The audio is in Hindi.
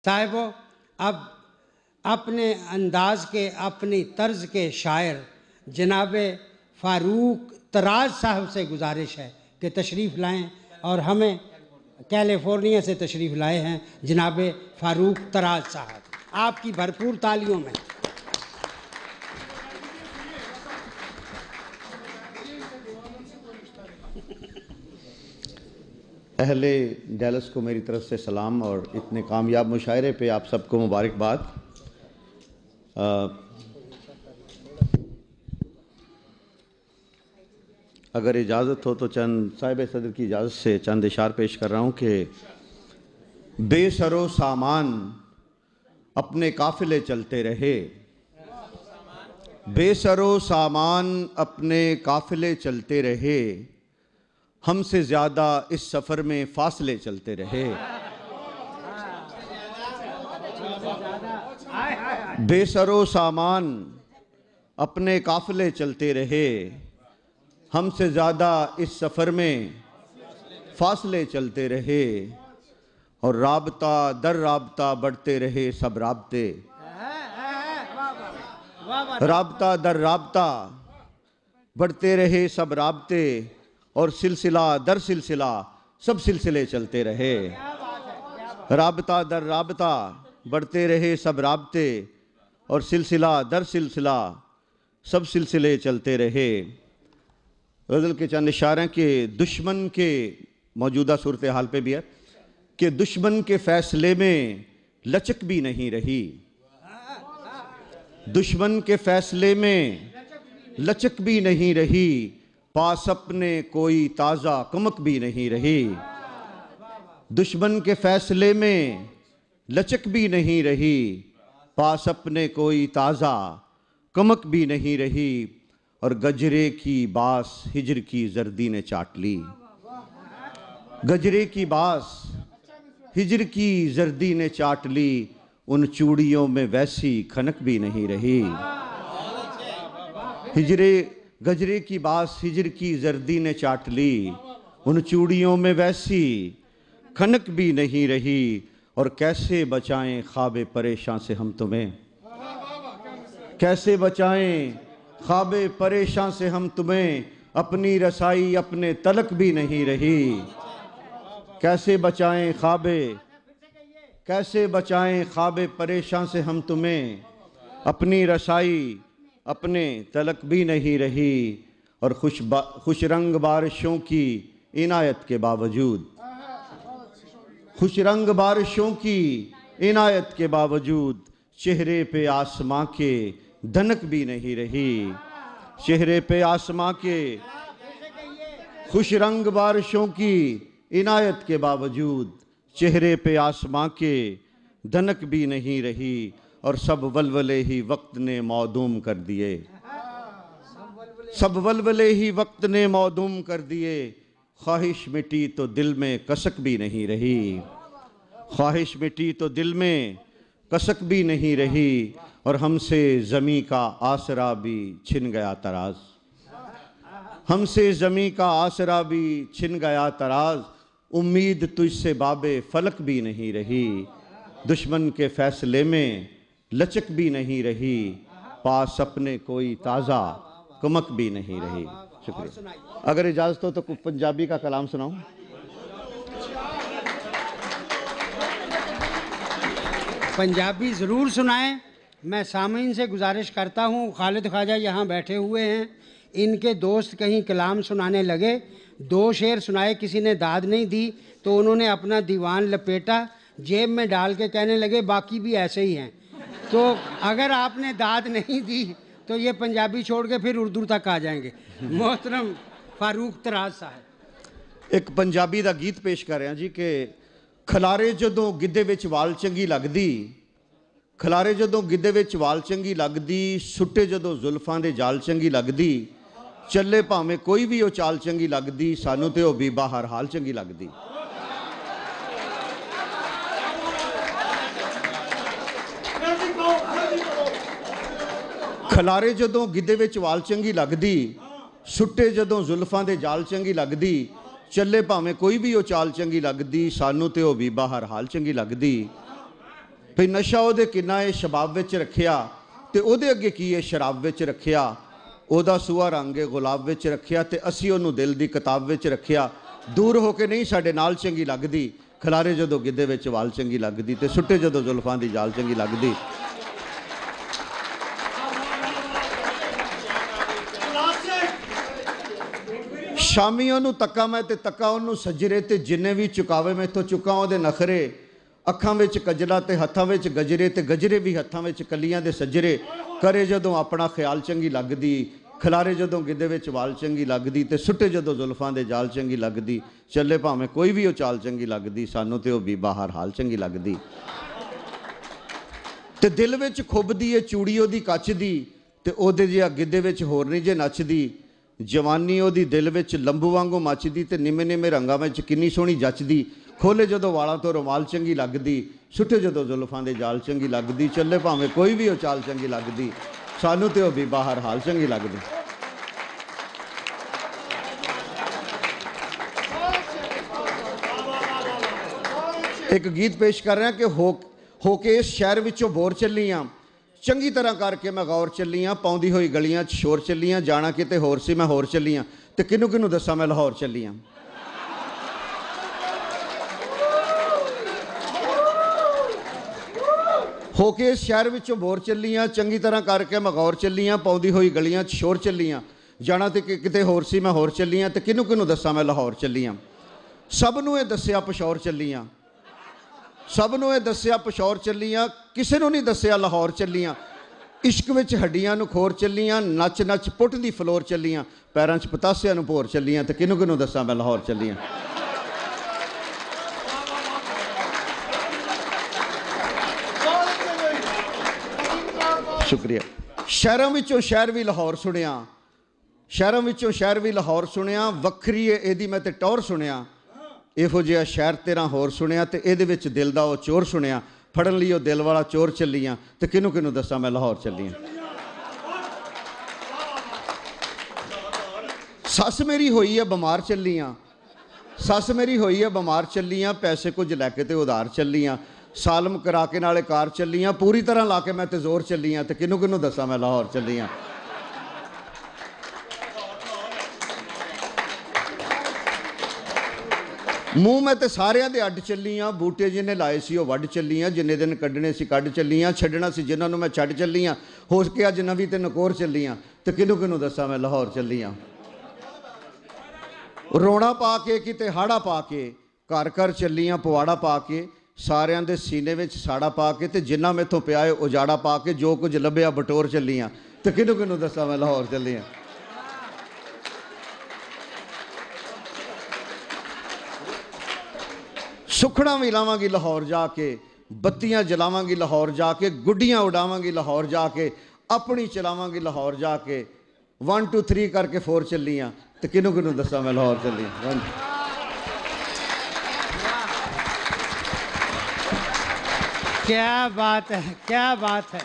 साहिबो, अब अपने अंदाज के, अपनी तर्ज के शायर जनाब फ़ारूक तराज साहब से गुजारिश है कि तशरीफ़ लाएं, और हमें कैलिफोर्निया से तशरीफ़ लाए हैं जनाब फ़ारूक तराज साहब। आपकी भरपूर तालियों में। अहले डैलस को मेरी तरफ से सलाम और इतने कामयाब मुशायरे पे आप सबको मुबारकबाद। अगर इजाज़त हो तो चंद साहिब सदर की इजाज़त से चंद इशार पेश कर रहा हूँ कि बेसरो सामान अपने काफ़िले चलते रहे, बेसरो सामान अपने काफ़िले चलते रहे, हमसे ज़्यादा इस सफ़र में फासले चलते रहे। बेसरो सामान अपने काफ़िले चलते रहे, हमसे ज़्यादा इस सफ़र में फासले चलते रहे, और राबता दर राबता बढ़ते रहे सब राबते, राबता दर राबता बढ़ते रहे सब राबते, और सिलसिला दर सिलसिला सब सिलसिले चलते रहे। राबता दर राबता बढ़ते रहे सब राबते, और सिलसिला दर सिलसिला सब सिलसिले चलते रहे। गज़ल के चंद इशारे के दुश्मन के मौजूदा सूरत हाल पे भी है कि दुश्मन के फैसले में लचक भी नहीं रही, दुश्मन के फैसले में लचक भी नहीं रही, पास अपने कोई ताज़ा कमक भी नहीं रही। दुश्मन के फैसले में लचक भी नहीं रही, पास अपने कोई ताज़ा कमक भी नहीं रही, और गजरे की बास हिजर की जर्दी ने चाट ली। गजरे की बास हिजर की जर्दी ने चाट ली, उन चूड़ियों में वैसी खनक भी नहीं रही। गजरे की बास हिजर की जर्दी ने चाट ली, उन चूड़ियों में वैसी खनक भी नहीं रही, और कैसे बचाएं ख्वाबे परेशान से हम तुम्हें, कैसे बचाएं ख्वाबे परेशान से हम तुम्हें, अपनी रसाई अपने तलक भी नहीं रही। कैसे बचाएं ख्वाबे, कैसे बचाएं ख्वाबे परेशान से हम तुम्हें, अपनी रसाई अपने तलक भी नहीं रही, और खुश रंग बारिशों की इनायत के बावजूद, खुश रंग बारिशों की इनायत के बावजूद, चेहरे पे आसमां के धनक भी नहीं रही। चेहरे पे आसमां के खुश रंग बारिशों की इनायत के बावजूद, चेहरे पे आसमां के धनक भी नहीं रही, और सब वलवले ही वक्त ने मौदूम कर दिए, सब वलवले ही वक्त ने मौदूम कर दिए, ख्वाहिश मिटी तो दिल में कसक भी नहीं रही, ख्वाहिश मिटी तो दिल में कसक भी नहीं रही, और हमसे ज़मी का आसरा भी छिन गया तराज, हमसे ज़मी का आसरा भी छिन गया तराज, उम्मीद तुझसे बाबे फलक भी नहीं रही, दुश्मन के फैसले में लचक भी नहीं रही, पास अपने कोई ताज़ा कमक भी नहीं रही। शुक्रिया। अगर इजाज़त हो तो कुछ पंजाबी का कलाम सुनाऊं। पंजाबी ज़रूर सुनाएं। मैं सामीन से गुजारिश करता हूँ, खालिद ख्वाजा यहाँ बैठे हुए हैं, इनके दोस्त कहीं कलाम सुनाने लगे, 2 शेर सुनाए, किसी ने दाद नहीं दी, तो उन्होंने अपना दीवान लपेटा, जेब में डाल के कहने लगे बाकी भी ऐसे ही हैं। तो अगर आपने दाद नहीं दी तो ये पंजाबी छोड़ के फिर उर्दू तक आ जाएंगे। मोहतरम फारूक तराज साहब एक पंजाबी का गीत पेश कर रहे हैं जी कि खलारे जदों गिद्धे विच वाल चंगी लगदी, खलारे जदों गिद्धे विच वाल चंगी लगदी, सुट्टे जदों जुल्फां दे जाल चंगी लगदी, चले भावें कोई भी ओ चाल चंगी लगदी, सानू ते ओ बीबा हर हाल चंगी लगदी। खलारे जदों गिद्धे विच वाल चंगी लगदी, सुट्टे जदों जुल्फां दे जाल चंगी लगदी, चले भावें कोई भी ओ चाल चंगी लगदी, सानू ते ओ बीबा हर हाल चंगी लगदी। ਭਈ ਨਸ਼ਾ ਉਹਦੇ ਕਿੰਨਾ ਇਹ ਸ਼ਬਾਬ ਵਿੱਚ ਰੱਖਿਆ ਤੇ ਉਹਦੇ ਅੱਗੇ ਕੀ ਹੈ ਸ਼ਰਾਬ ਵਿੱਚ ਰੱਖਿਆ, ਉਹਦਾ ਸੂਆ ਰੰਗ ਗੁਲਾਬ ਵਿੱਚ ਰੱਖਿਆ ਤੇ ਅਸੀਂ ਉਹਨੂੰ ਦਿਲ ਦੀ ਕਿਤਾਬ ਵਿੱਚ ਰੱਖਿਆ। ਦੂਰ ਹੋ ਕੇ ਨਹੀਂ ਸਾਡੇ ਨਾਲ ਚੰਗੀ ਲੱਗਦੀ, ਖਿਲਾਰੇ ਜਦੋਂ ਗਿੱਧੇ ਵਿੱਚ ਵਾਲ ਚੰਗੀ ਲੱਗਦੀ ਤੇ ਸੁੱਟੇ ਜਦੋਂ ਜ਼ੁਲਫਾਂ ਦੀ ਜਾਲ ਚੰਗੀ ਲੱਗਦੀ। ਸ਼ਾਮੀ ਉਹਨੂੰ ਤੱਕਾ ਮੈਂ ਤੇ ਤੱਕਾ ਉਹਨੂੰ ਸੱਜਰੇ ਤੇ ਜਿੰਨੇ ਵੀ ਚੁਕਾਵੇ ਮੈਥੋਂ ਚੁੱਕਾਂ ਉਹਦੇ ਨਖਰੇ। ਅੱਖਾਂ ਵਿੱਚ ਕਜਲਾ ਤੇ ਹੱਥਾਂ ਵਿੱਚ ਗਜਰੇ ਤੇ ਗਜਰੇ ਵੀ ਹੱਥਾਂ ਵਿੱਚ ਕਲੀਆਂ ਦੇ ਸੱਜਰੇ। ਕਰੇ ਜਦੋਂ ਆਪਣਾ ਖਿਆਲ ਚੰਗੀ ਲੱਗਦੀ, ਖਿਲਾਰੇ ਜਦੋਂ ਗਿੱਧੇ ਵਿੱਚ ਵਾਲ ਚੰਗੀ ਲੱਗਦੀ ਤੇ ਸੁੱਟੇ ਜਦੋਂ ਜ਼ੁਲਫਾਂ ਦੇ ਜਾਲ ਚੰਗੀ ਲੱਗਦੀ। ਚੱਲੇ ਭਾਵੇਂ ਕੋਈ ਵੀ ਉਹ ਚਾਲ ਚੰਗੀ ਲੱਗਦੀ, ਸਾਨੂੰ ਤੇ ਉਹ ਬੀਬਾ ਹਰ ਹਾਲ ਚੰਗੀ ਲੱਗਦੀ। ਤੇ ਦਿਲ ਵਿੱਚ ਖੁੱਬਦੀ ਏ ਚੂੜੀ ਉਹਦੀ ਕੱਚ ਦੀ ਤੇ ਉਹਦੇ ਜਿਹਾ ਗਿੱਧੇ ਵਿੱਚ ਹੋਰ ਨਹੀਂ ਜੇ ਨੱਚਦੀ। ਜਵਾਨੀ ਉਹਦੀ ਦਿਲ ਵਿੱਚ ਲੰਬੂ ਵਾਂਗੂ ਮੱਚਦੀ ਤੇ ਨਿੰਮੇ ਨਿੰਮੇ ਰੰਗਾਂ ਵਿੱਚ ਕਿੰਨੀ ਸੋਹਣੀ ਜੱਚਦੀ। ਖੋਲੇ ਜਦੋਂ ਵਾਲਾਂ ਤੋਂ ਰੁਮਾਲ ਚੰਗੀ ਲੱਗਦੀ, ਸੁੱਟੇ ਜਦੋਂ ਜ਼ੁਲਫਾਂ ਦੇ ਜਾਲ ਚੰਗੀ ਲੱਗਦੀ। ਚੱਲੇ ਭਾਵੇਂ ਕੋਈ ਵੀ ਉਹ ਚਾਲ ਚੰਗੀ ਲੱਗਦੀ, ਸਾਨੂੰ ਤੇ ਉਹ ਬੀਬਾ ਹਰ ਹਾਲ ਚੰਗੀ ਲੱਗਦੀ। ਇੱਕ ਗੀਤ ਪੇਸ਼ ਕਰ ਰਿਹਾ ਕਿ ਹੋ ਕੇ ਇਸ ਸ਼ਹਿਰ ਵਿੱਚੋਂ ਬੋਰ ਚੱਲੀ ਆਂ, ਚੰਗੀ ਤਰ੍ਹਾਂ ਕਰਕੇ ਮੈਂ ਗੌਰ ਚੱਲੀ ਆਂ, ਪਾਉਂਦੀ ਹੋਈ ਗਲੀਆਂ 'ਚ ਸ਼ੋਰ ਚੱਲੀ ਆਂ, ਜਾਣਾ ਕਿਤੇ ਹੋਰ ਸੀ ਮੈਂ ਹੋਰ ਚੱਲੀ ਆਂ ਤੇ ਕਿਹਨੂੰ ਕਿਹਨੂੰ ਦੱਸਾਂ ਮੈਂ ਲਾਹੌਰ ਚੱਲੀ ਆਂ। ਹੋ ਕੇ ਇਸ ਸ਼ਹਿਰ ਵਿੱਚੋਂ ਬੋਰ ਚੱਲੀ ਆਂ, ਚੰਗੀ ਤਰ੍ਹਾਂ ਕਰਕੇ ਮੈਂ ਗੌਰ ਚੱਲੀ ਆਂ, ਪਾਉਂਦੀ ਹੋਈ ਗਲੀਆਂ 'ਚ ਸ਼ੋਰ ਚੱਲੀ ਆਂ, ਜਾਣਾ ਤੇ ਕਿਤੇ ਹੋਰ ਸੀ ਮੈਂ ਹੋਰ ਚੱਲੀ ਆਂ ਤੇ ਕਿਹਨੂੰ ਕਿਹਨੂੰ ਦੱਸਾਂ ਮੈਂ ਲਾਹੌਰ ਚੱਲੀ ਆਂ। ਸਭ ਨੂੰ ਇਹ ਦੱਸਿਆ ਪਸ਼ੌਰ ਚੱਲੀ ਆਂ, ਸਭ ਨੂੰ ਇਹ ਦੱਸਿਆ ਪਸ਼ੌਰ ਚੱਲੀ ਆਂ, ਕਿਸੇ ਨੂੰ ਨਹੀਂ ਦੱਸਿਆ ਲਾਹੌਰ ਚੱਲੀ ਆਂ। ਇਸ਼ਕ ਵਿੱਚ ਹੱਡੀਆਂ ਨੂੰ ਖੋਰ ਚੱਲੀ ਆਂ, ਨੱਚ ਨੱਚ ਪੁੱਟ ਦੀ ਫਲੋਰ ਚੱਲੀ ਆਂ, ਪੈਰਾਂ 'ਚ ਪਤਾਸਿਆਂ ਨੂੰ ਭੋਰ ਚੱਲੀ ਆਂ ਤੇ ਕਿਹਨੂੰ ਕਿਹਨੂੰ ਦੱਸਾਂ ਮੈਂ ਲਾਹੌਰ ਚੱਲੀ ਆਂ। ਸ਼ੁਕਰੀਆ। ਸ਼ਹਿਰਾਂ ਵਿੱਚੋਂ ਸ਼ਹਿਰ ਵੀ ਲਾਹੌਰ ਸੁਣਿਆ, ਸ਼ਹਿਰਾਂ ਵਿੱਚੋਂ ਸ਼ਹਿਰ ਵੀ ਲਾਹੌਰ ਸੁਣਿਆ, ਵੱਖਰੀ ਏ ਇਹਦੀ ਮੈਂ ਤੇ ਟੌਰ ਸੁਣਿਆ। ਇਹੋ ਜਿਹਾ ਸ਼ਹਿਰ ਤੇਰਾ ਹੋਰ ਸੁਣਿਆ ਤੇ ਇਹਦੇ ਵਿੱਚ ਦਿਲ ਦਾ ਉਹ ਚੋਰ ਸੁਣਿਆ, ਫੜਨ ਲਈ ਉਹ ਦਿਲ ਵਾਲਾ ਚੋਰ ਚੱਲੀਆਂ ਤੇ ਕਿਹਨੂੰ ਕਿਹਨੂੰ ਦੱਸਾਂ ਮੈਂ ਲਾਹੌਰ ਚੱਲੀਆਂ। ਸੱਸ ਮੇਰੀ ਹੋਈ ਹੈ ਬਿਮਾਰ ਚੱਲੀਆਂ, ਸੱਸ ਮੇਰੀ ਹੋਈ ਹੈ ਬਿਮਾਰ ਚੱਲੀਆਂ, ਪੈਸੇ ਕੁਝ ਲੈ ਕੇ ਤੇ ਉਧਾਰ ਚੱਲੀਆਂ, ਸਾਲਮ ਕਰਾ ਕੇ ਨਾਲੇ ਕਾਰ ਚੱਲੀਆਂ, ਪੂਰੀ ਤਰ੍ਹਾਂ ਲਾ ਕੇ ਮੈਂ ਤੇ ਜ਼ੋਰ ਚੱਲੀਆਂ ਤੇ ਕਿਹਨੂੰ ਕਿਹਨੂੰ ਦੱਸਾਂ ਮੈਂ ਲਾਹੌਰ ਚੱਲੀਆਂ। ਮੂੰਹ ਮੈਂ ਤੇ ਸਾਰਿਆਂ ਦੇ ਅੱਡ ਚੱਲੀਆਂ, ਬੂਟੇ ਜਿਹਨੇ ਲਾਏ ਸੀ ਉਹ ਵੱਢ ਚੱਲੀਆਂ, ਜਿੰਨੇ ਦਿਨ ਕੱਢਣੇ ਸੀ ਕੱਢ ਚੱਲੀਆਂ, ਛੱਡਣਾ ਸੀ ਜਿਨ੍ਹਾਂ ਨੂੰ ਮੈਂ ਛੱਡ ਚੱਲੀਆਂ, ਹੋ ਕੇ ਅੱਜ ਨਵੀਂ ਤੇ ਨਕੋਰ ਚੱਲੀਆਂ ਤੇ ਕਿਹਨੂੰ ਕਿਹਨੂੰ ਦੱਸਾਂ ਮੈਂ ਲਾਹੌਰ ਚੱਲੀਆਂ। ਰੋਣਾ ਪਾ ਕੇ ਕਿਤੇ ਹਾੜਾ ਪਾ ਕੇ, ਘਰ ਘਰ ਚੱਲੀਆਂ ਪਵਾੜਾ ਪਾ ਕੇ, ਸਾਰਿਆਂ ਦੇ ਸੀਨੇ ਵਿੱਚ ਸਾੜਾ ਪਾ ਕੇ ਤੇ ਜਿੰਨਾ ਮੈਥੋਂ ਪਿਆ ਏ ਉਜਾੜਾ ਪਾ ਕੇ, ਜੋ ਕੁਝ ਲੱਭਿਆ ਬਟੋਰ ਚੱਲੀਆਂ ਤੇ ਕਿਹਨੂੰ ਕਿਹਨੂੰ ਦੱਸਾਂ ਮੈਂ ਲਾਹੌਰ ਚੱਲੀਆਂ। ਸੁਖਣਾ ਵੀ ਲਾਵਾਂਗੀ ਲਾਹੌਰ ਜਾ ਕੇ, ਬੱਤੀਆਂ ਜਲਾਵਾਂਗੀ ਲਾਹੌਰ ਜਾ ਕੇ, ਗੁੱਡੀਆਂ ਉਡਾਵਾਂਗੀ ਲਾਹੌਰ ਜਾ ਕੇ, ਆਪਣੀ ਚਲਾਵਾਂਗੀ ਲਾਹੌਰ ਜਾ ਕੇ, 1 2 3 ਕਰਕੇ 4 ਚੱਲੀਆਂ ਤੇ ਕਿਹਨੂੰ ਕਿਹਨੂੰ ਦੱਸਾਂ ਮੈਂ ਲਾਹੌਰ ਚੱਲੀਆਂ। क्या बात है, क्या बात है।